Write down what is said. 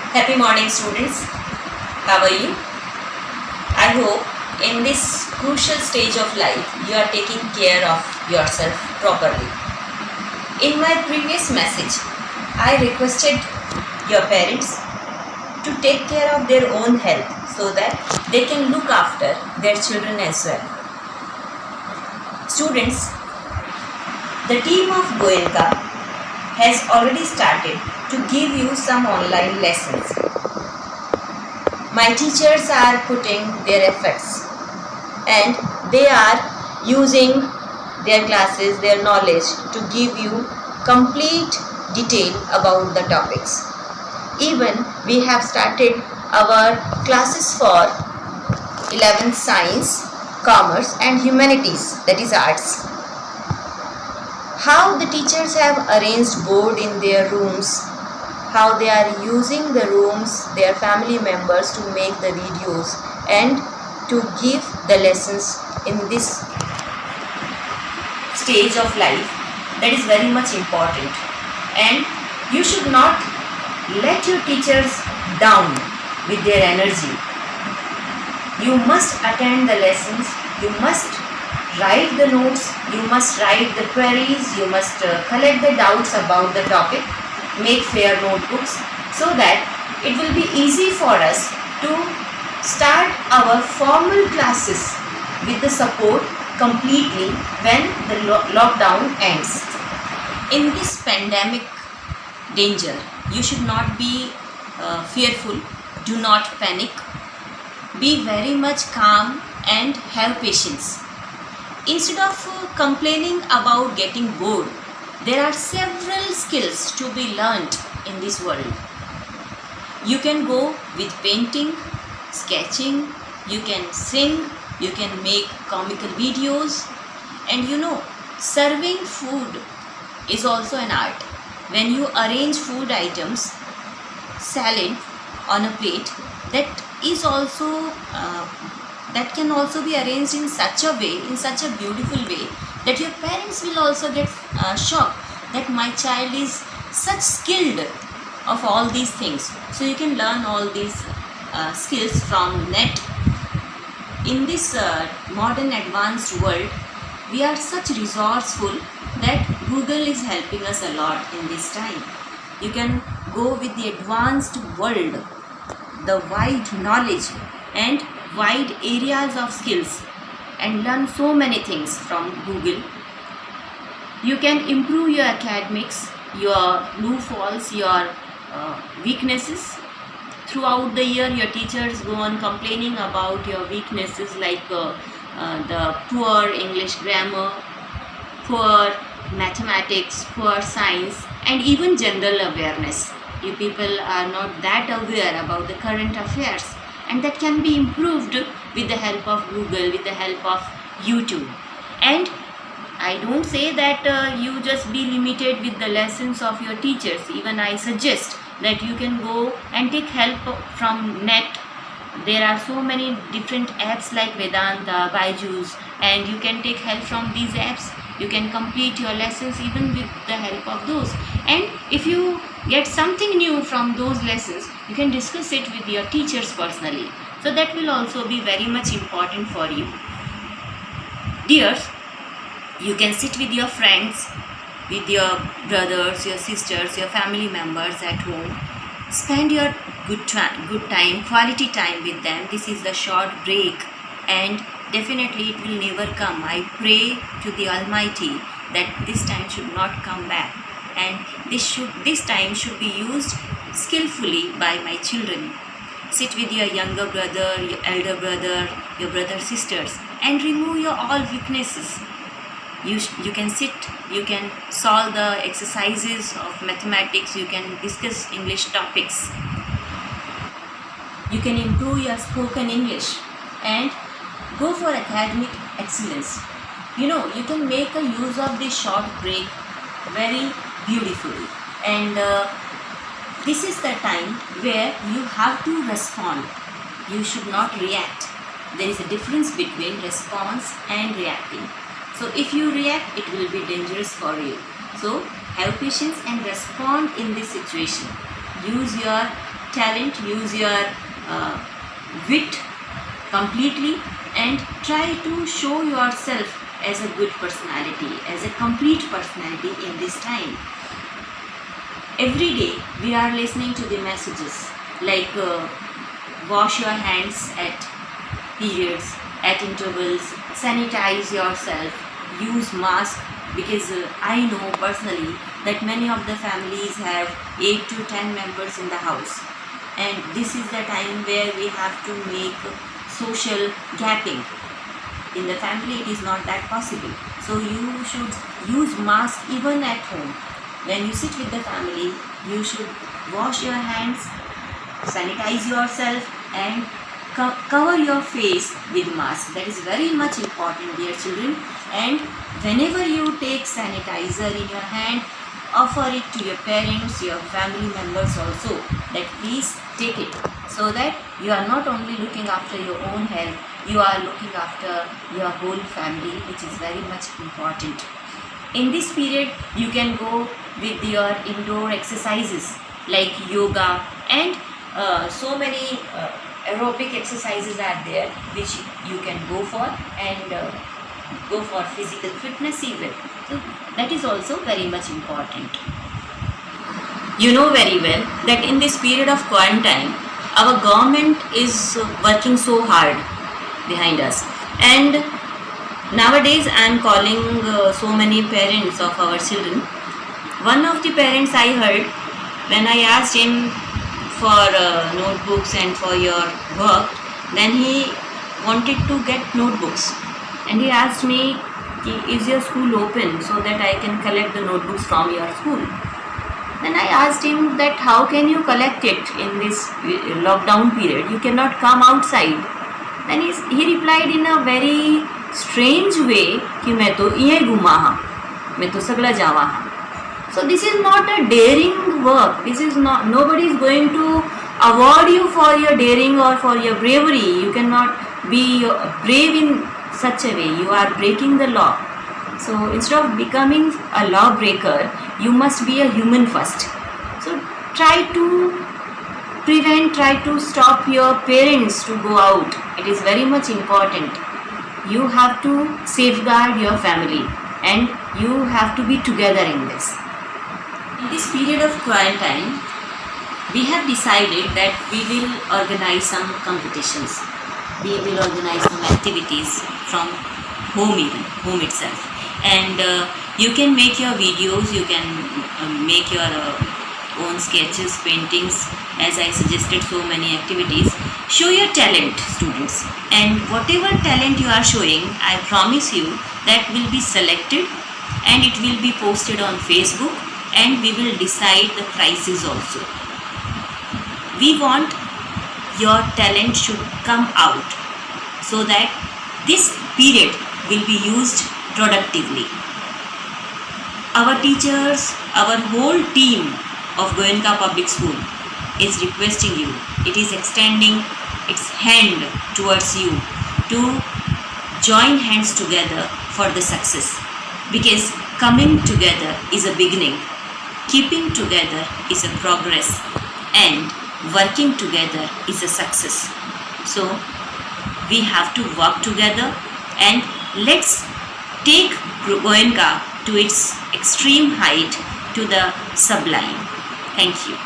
Happy morning, students. How are you? I hope in this crucial stage of life you are taking care of yourself properly. In my previous message, I requested your parents to take care of their own health so that they can look after their children as well. Students, the team of Goenka has already started to give you some online lessons. My teachers are putting their efforts and they are using their classes, their knowledge to give you complete detail about the topics. Even we have started our classes for 11th Science, Commerce and Humanities, that is arts. How the teachers have arranged board in their rooms, how they are using the rooms, their family members to make the videos and to give the lessons in this stage of life, that is very much important. And you should not let your teachers down with their energy. You must attend the lessons, you must write the notes, you must write the queries, you must collect the doubts about the topic, make fair notebooks so that it will be easy for us to start our formal classes with the support completely when the lockdown ends. In this pandemic danger, you should not be fearful, do not panic, be very much calm and have patience. Instead of complaining about getting bored, there are several skills to be learnt in this world. You can go with painting, sketching, you can sing, you can make comical videos, and serving food is also an art. When you arrange food items, salad on a plate, that can also be arranged in such a way, in such a beautiful way, that your parents will also get shocked that my child is such skilled of all these things. So you can learn all these skills from net. In this modern advanced world, we are such resourceful that Google is helping us a lot in this time. You can go with the advanced world, the wide knowledge and wide areas of skills and learn so many things from Google. You can improve your academics, your loopholes, your weaknesses. Throughout the year, your teachers go on complaining about your weaknesses like the poor English grammar, poor mathematics, poor science, and even general awareness. You people are not that aware about the current affairs, and that can be improved with the help of Google, with the help of YouTube. And I don't say that you just be limited with the lessons of your teachers. Even I suggest that you can go and take help from net. There are so many different apps like Vedanta, Byju's, and you can take help from these apps. You can complete your lessons even with the help of those. And if you get something new from those lessons, you can discuss it with your teachers personally. So that will also be very much important for you. Dears, you can sit with your friends, with your brothers, your sisters, your family members at home. Spend your good time, quality time with them. This is the short break and definitely it will never come. I pray to the Almighty that this time should not come back, and this time should be used skillfully by my children. Sit with your younger brother, your elder brother, your brother, sisters, and remove your all weaknesses. You can sit, you can solve the exercises of mathematics, you can discuss English topics. You can improve your spoken English and go for academic excellence. You can make a use of this short break very beautifully. And this is the time where you have to respond. You should not react. There is a difference between response and reacting. So if you react, it will be dangerous for you. So have patience and respond in this situation. Use your talent, use your wit completely, and try to show yourself as a good personality, as a complete personality in this time. Every day we are listening to the messages like wash your hands at periods, at intervals, sanitize yourself, use mask, because I know personally that many of the families have 8 to 10 members in the house, and this is the time where we have to make social gapping. In the family it is not that possible, so you should use mask even at home. When you sit with the family, you should wash your hands, sanitize yourself, and cover your face with mask. That is very much important, dear children. And whenever you take sanitizer in your hand, offer it to your parents, your family members also, that please take it, so that you are not only looking after your own health, you are looking after your whole family, which is very much important. In this period you can go with your indoor exercises like yoga, and so many aerobic exercises are there which you can go for, and go for physical fitness even. So that is also very much important. You know very well that in this period of quarantine, our government is working so hard behind us, and nowadays I am calling so many parents of our children. One of the parents I heard, when I asked him for notebooks and for your work, then he wanted to get notebooks, and he asked me, is your school open so that I can collect the notebooks from your school? Then I asked him that how can you collect it in this lockdown period? You cannot come outside. Then he replied in a very strange way कि मैं तो यहीं घूमा हाँ, मैं तो सगला जावा हाँ. So this is not a daring work. This is not, nobody is going to award you for your daring or for your bravery. You cannot be brave in such a way. You are breaking the law. So instead of becoming a lawbreaker, you must be a human first. So try to prevent, try to stop your parents to go out. It is very much important. You have to safeguard your family, and you have to be together in this. In this period of quarantine, we have decided that we will organize some competitions. We will organize some activities from home, even home itself. And you can make your videos, you can make your own sketches, paintings, as I suggested so many activities. Show your talent, students, and whatever talent you are showing, I promise you that will be selected and it will be posted on Facebook, and we will decide the prizes also. We want your talent should come out so that this period will be used productively. Our teachers, our whole team of Goenka Public School is requesting you, it is extending its hand towards you to join hands together for the success, because coming together is a beginning, keeping together is a progress, and working together is a success. So we have to work together, and let's take Goenka to its extreme height, to the sublime. Thank you.